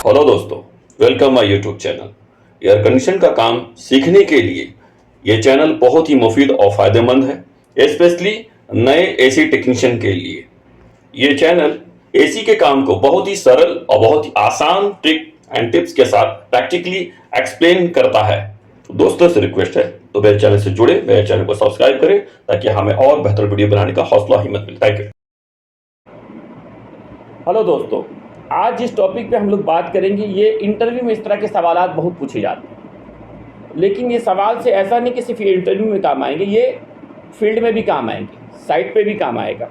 Hello दोस्तों, welcome my YouTube channel. Air condition का काम सीखने के लिए ये चैनल बहुत ही मुफीद और फायदेमंद है, स्पेशली नए एसी टेक्नीशियन के लिए। ये चैनल एसी के काम को बहुत ही सरल और बहुत ही आसान ट्रिक एंड टिप्स के साथ प्रैक्टिकली एक्सप्लेन करता है। तो दोस्तों से रिक्वेस्ट है तो मेरे चैनल से जुड़े, मेरे चैनल को सब्सक्राइब करें ताकि हमें और बेहतर वीडियो बनाने का हौसला हिम्मत मिले। Thank you. हेलो दोस्तों, आज जिस टॉपिक पे हम लोग बात करेंगे, ये इंटरव्यू में इस तरह के सवाल बहुत पूछे जाते हैं। लेकिन ये सवाल से ऐसा नहीं कि सिर्फ ये इंटरव्यू में काम आएंगे, ये फील्ड में भी काम आएंगे, साइट पे भी काम आएगा।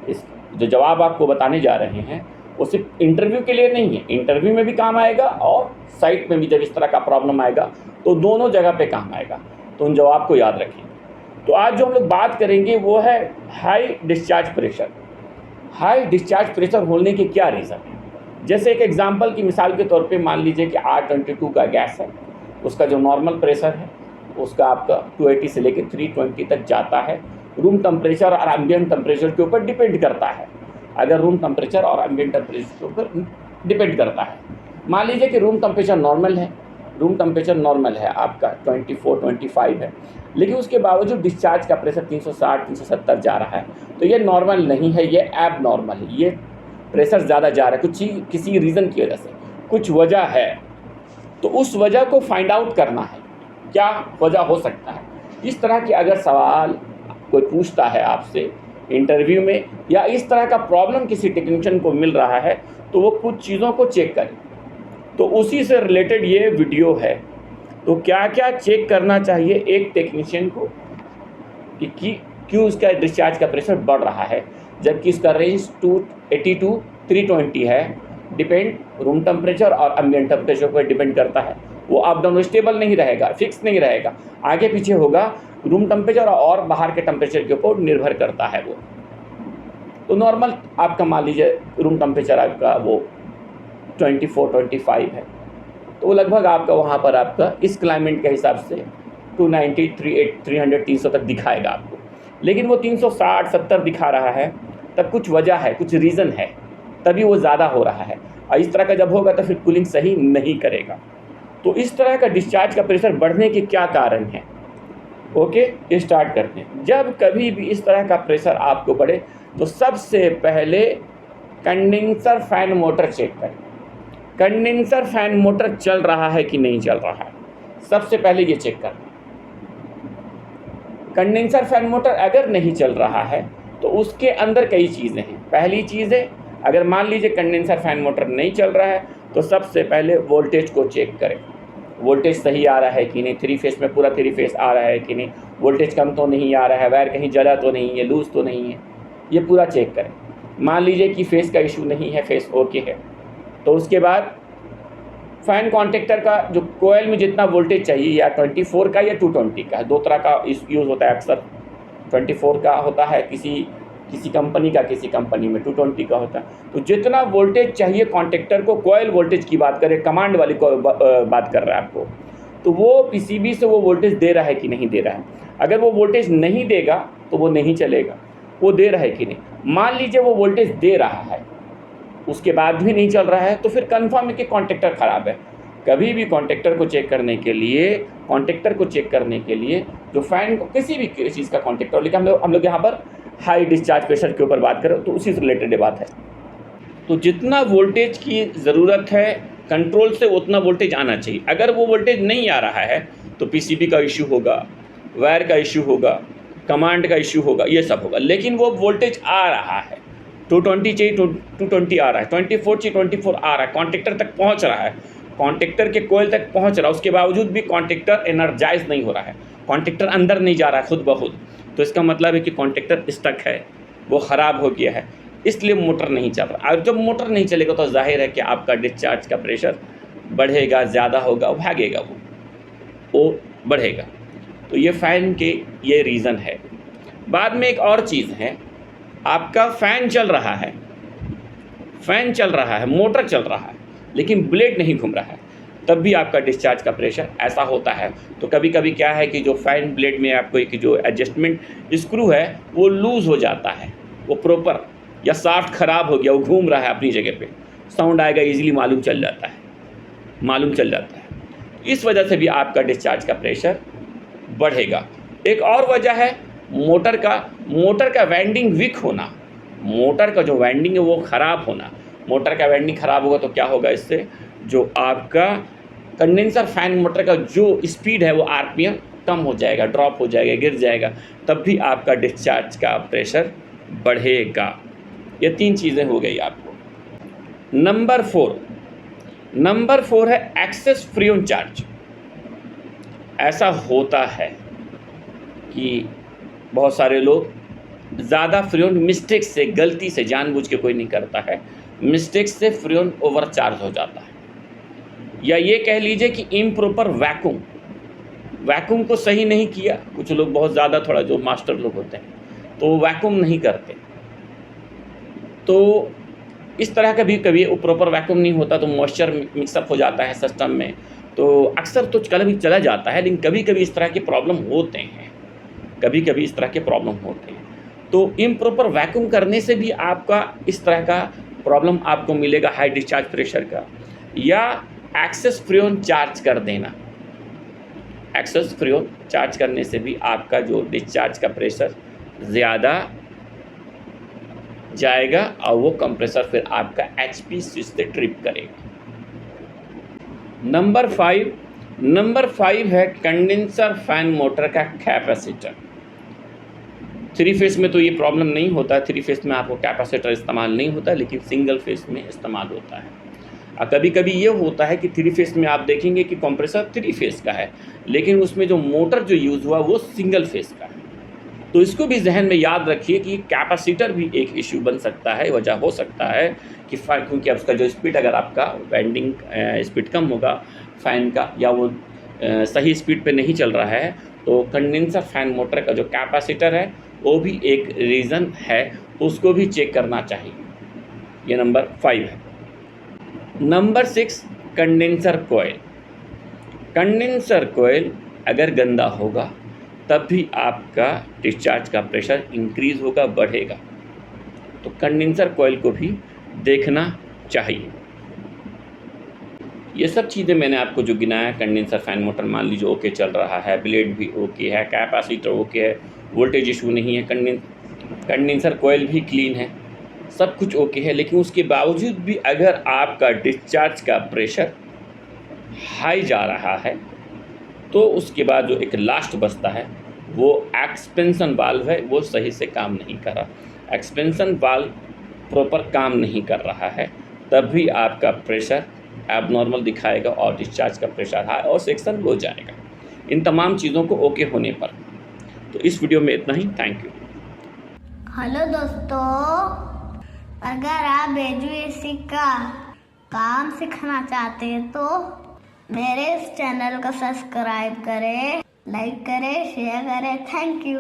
इस जो जवाब आपको बताने जा रहे हैं वो सिर्फ इंटरव्यू के लिए नहीं है, इंटरव्यू में भी काम आएगा और साइट में भी जब इस तरह का प्रॉब्लम आएगा तो दोनों जगह पर काम आएगा। तो उन जवाब को याद रखें। तो आज जो हम लोग बात करेंगे वो है high discharge pressure. High discharge pressure होने के क्या रीज़न है। जैसे एक एग्जांपल की मिसाल के तौर पे मान लीजिए कि R22 का गैस है, उसका जो नॉर्मल प्रेशर है उसका आपका 280 से लेकर 320 तक जाता है। रूम टेम्परेचर और एम्बिएंट टेम्परेचर के ऊपर डिपेंड करता है। अगर रूम टेम्परेचर और एम्बिएंट टेम्परेचर के ऊपर डिपेंड करता है, मान लीजिए कि रूम टेम्परेचर नॉर्मल है आपका 24-25 है, लेकिन उसके बावजूद डिस्चार्ज का प्रेशर 360-370 जा रहा है, तो ये नॉर्मल नहीं है, ये एब नॉर्मल है। ये प्रेशर ज़्यादा जा रहा है किसी रीज़न की वजह से, कुछ वजह है। तो उस वजह को फाइंड आउट करना है, क्या वजह हो सकता है। इस तरह के अगर सवाल कोई पूछता है आपसे इंटरव्यू में, या इस तरह का प्रॉब्लम किसी टेक्नीशियन को मिल रहा है, तो वो कुछ चीज़ों को चेक करें। तो उसी से रिलेटेड ये वीडियो है। तो क्या क्या चेक करना चाहिए एक टेक्नीशियन को कि क्यों उसका डिस्चार्ज का प्रेशर बढ़ रहा है, जबकि इसका रेंज 280 to 320 है। डिपेंड रूम टेम्परेचर और एम्बिएंट टेम्परेचर पर डिपेंड करता है। वो अप डाउन स्टेबल नहीं रहेगा, फिक्स नहीं रहेगा, आगे पीछे होगा। रूम टेम्परेचर और बाहर के टेम्परेचर के ऊपर निर्भर करता है वो। तो नॉर्मल आपका मान लीजिए रूम टेम्परेचर आपका वो 24-25 है, तो वो लगभग आपका वहाँ पर आपका इस क्लाइमेट के हिसाब से 290, 300, 300 तक दिखाएगा आपको। लेकिन वो 360-70 दिखा रहा है, तब कुछ वजह है, कुछ रीज़न है, तभी वो ज़्यादा हो रहा है। और इस तरह का जब होगा तो फिर कूलिंग सही नहीं करेगा। तो इस तरह का डिस्चार्ज का प्रेशर बढ़ने के क्या कारण हैं, ओके स्टार्ट करते हैं। जब कभी भी इस तरह का प्रेशर आपको बढ़े तो सबसे पहले कंडेंसर फैन मोटर चेक करें। कंडेंसर फैन मोटर चल रहा है कि नहीं चल रहा है, सबसे पहले ये चेक करना। कंडेंसर फैन मोटर अगर नहीं चल रहा है तो उसके अंदर कई चीज़ें हैं। पहली चीज़ है, अगर मान लीजिए कंडेंसर फैन मोटर नहीं चल रहा है तो सबसे पहले वोल्टेज को चेक करें। वोल्टेज सही आ रहा है कि नहीं, 3 फेस में पूरा 3 फेस आ रहा है कि नहीं, वोल्टेज कम तो नहीं आ रहा है, वायर कहीं जला तो नहीं है, लूज़ तो नहीं है, ये पूरा चेक करें। मान लीजिए कि फेस का इशू नहीं है, फेस ओके है, तो उसके बाद फैन कॉन्टेक्टर का जो कोयल में जितना वोल्टेज चाहिए, या 24 का या 220 का, दो तरह का यूज़ होता है अक्सर। 24 का होता है किसी कंपनी का, किसी कंपनी में 220 का होता है। तो जितना वोल्टेज चाहिए कॉन्टेक्टर को, कोयल वोल्टेज की बात करें, कमांड वाली को बात कर रहा है आपको, तो वो पीसीबी से वो वोल्टेज दे रहा है कि नहीं दे रहा है। अगर वो वोल्टेज नहीं देगा तो वो नहीं चलेगा। वो दे रहा है कि नहीं, मान लीजिए वो वोल्टेज दे रहा है, उसके बाद भी नहीं चल रहा है, तो फिर कंफर्म है कि कॉन्टेक्टर ख़राब है। कभी भी कॉन्टेक्टर को चेक करने के लिए जो फैन को किसी भी चीज़ का कॉन्टेक्टर, लेकिन हम लोग यहाँ पर हाई डिस्चार्ज प्रेशर के ऊपर बात करें तो उसी से रिलेटेड बात है। तो जितना वोल्टेज की ज़रूरत है कंट्रोल से उतना वोल्टेज आना चाहिए। अगर वो वोल्टेज नहीं आ रहा है तो पीसीबी का इशू होगा, वायर का इशू होगा, कमांड का इशू होगा, ये सब होगा। लेकिन वो वोल्टेज आ रहा है, 220 चाहिए 220 आ रहा है, 24 चाहिए 24 आ रहा है, कॉन्टेक्टर तक पहुंच रहा है, कॉन्टेक्टर के कोयल तक पहुंच रहा है, उसके बावजूद भी कॉन्टेक्टर एनर्जाइज नहीं हो रहा है, कॉन्टेक्टर अंदर नहीं जा रहा है खुद ब खुद, तो इसका मतलब है कि कॉन्टेक्टर स्टक है, वो ख़राब हो गया है, इसलिए मोटर नहीं चल रहा। और जब मोटर नहीं चलेगा तो जाहिर है कि आपका डिस्चार्ज का प्रेशर बढ़ेगा, ज़्यादा होगा, भागेगा, वो बढ़ेगा। तो ये फ़ैन के ये रीज़न है। बाद में एक और चीज़ है, आपका फ़ैन चल रहा है, मोटर चल रहा है, लेकिन ब्लेड नहीं घूम रहा है, तब भी आपका डिस्चार्ज का प्रेशर ऐसा होता है। तो कभी कभी क्या है कि जो फ़ैन ब्लेड में आपको एक जो एडजस्टमेंट स्क्रू है वो लूज़ हो जाता है, वो प्रॉपर, या शाफ्ट ख़राब हो गया, वो घूम रहा है अपनी जगह पे, साउंड आएगा, इजीली मालूम चल जाता है। मालूम चल जाता है। इस वजह से भी आपका डिस्चार्ज का प्रेशर बढ़ेगा। एक और वजह है मोटर का वाइंडिंग वीक होना। मोटर का जो वाइंडिंग है वो ख़राब होना। मोटर का वाइंडिंग ख़राब होगा तो क्या होगा, इससे जो आपका कंडेंसर फैन मोटर का जो स्पीड है वो आरपीएम कम हो जाएगा, ड्रॉप हो जाएगा, गिर जाएगा, तब भी आपका डिस्चार्ज का प्रेशर बढ़ेगा। ये 3 चीज़ें हो गई आपको। नंबर 4 है एक्सेस फ्रीऑन चार्ज। ऐसा होता है कि बहुत सारे लोग ज़्यादा फ्रीऑन मिस्टेक से, गलती से, जानबूझ के कोई नहीं करता है, मिस्टेक से फ्रीऑन ओवर चार्ज हो जाता है। या ये कह लीजिए कि इम्प्रॉपर वैक्यूम को सही नहीं किया। कुछ लोग बहुत ज़्यादा, थोड़ा जो मास्टर लोग होते हैं तो वैक्यूम नहीं करते, तो इस तरह का भी कभी प्रॉपर वैक्यूम नहीं होता तो मॉइस्चर मिक्सअप हो जाता है सिस्टम में। तो अक्सर तो कभी चला जाता है, लेकिन कभी कभी इस तरह के प्रॉब्लम होते हैं, तो इम्प्रॉपर वैक्यूम करने से भी आपका इस तरह का प्रॉब्लम आपको मिलेगा, हाई डिस्चार्ज प्रेशर का। या एक्सेस फ्रीऑन चार्ज कर देना, एक्सेस फ्रीऑन चार्ज करने से भी आपका जो डिस्चार्ज का प्रेशर ज़्यादा जाएगा और वो कंप्रेसर फिर आपका एचपी स्विच से ट्रिप करेगा। नंबर 5 है कंडेंसर फैन मोटर का कैपेसिटर। 3 फेस में तो ये प्रॉब्लम नहीं होता, 3 फेस में आपको कैपेसिटर इस्तेमाल नहीं होता, लेकिन सिंगल फेस में इस्तेमाल होता है। कभी कभी ये होता है कि 3 फेस में आप देखेंगे कि कंप्रेसर 3 फेस का है, लेकिन उसमें जो मोटर जो यूज़ हुआ वो सिंगल फेस का है। तो इसको भी जहन में याद रखिए कि कैपेसिटर भी एक इश्यू बन सकता है, वजह हो सकता है कि क्योंकि उसका जो स्पीड, अगर आपका वाइंडिंग स्पीड कम होगा फ़ैन का, या वो सही स्पीड पे नहीं चल रहा है, तो कंडेंसर फैन मोटर का जो कैपेसिटर है वो भी एक रीज़न है, उसको भी चेक करना चाहिए। ये नंबर 5 है। नंबर 6 कंडेंसर कोयल अगर गंदा होगा तब भी आपका डिस्चार्ज का प्रेशर इंक्रीज़ होगा, बढ़ेगा। तो कंडेंसर कोयल को भी देखना चाहिए। ये सब चीज़ें मैंने आपको जो गिनाया, कंडेंसर फैन मोटर मान लीजिए ओके चल रहा है, ब्लेड भी ओके है, कैपेसिटर ओके है, वोल्टेज इशू नहीं है, कंडेंसर कोयल भी क्लीन है, सब कुछ ओके है, लेकिन उसके बावजूद भी अगर आपका डिस्चार्ज का प्रेशर हाई जा रहा है तो उसके बाद जो एक लास्ट बचता है वो एक्सपेंशन वाल्व है, वो सही से काम नहीं कर रहा। एक्सपेंशन वाल्व प्रॉपर काम नहीं कर रहा है, तब भी आपका प्रेशर एबनॉर्मल दिखाएगा और डिस्चार्ज का प्रेशर हाई और सेक्शन लो जाएगा, इन तमाम चीज़ों को ओके होने पर। तो इस वीडियो में इतना ही। Thank you. हेलो दोस्तों, अगर आप एजुएसी का काम सीखना चाहते हैं तो मेरे इस चैनल को सब्सक्राइब करें, लाइक करें, शेयर करें। Thank you.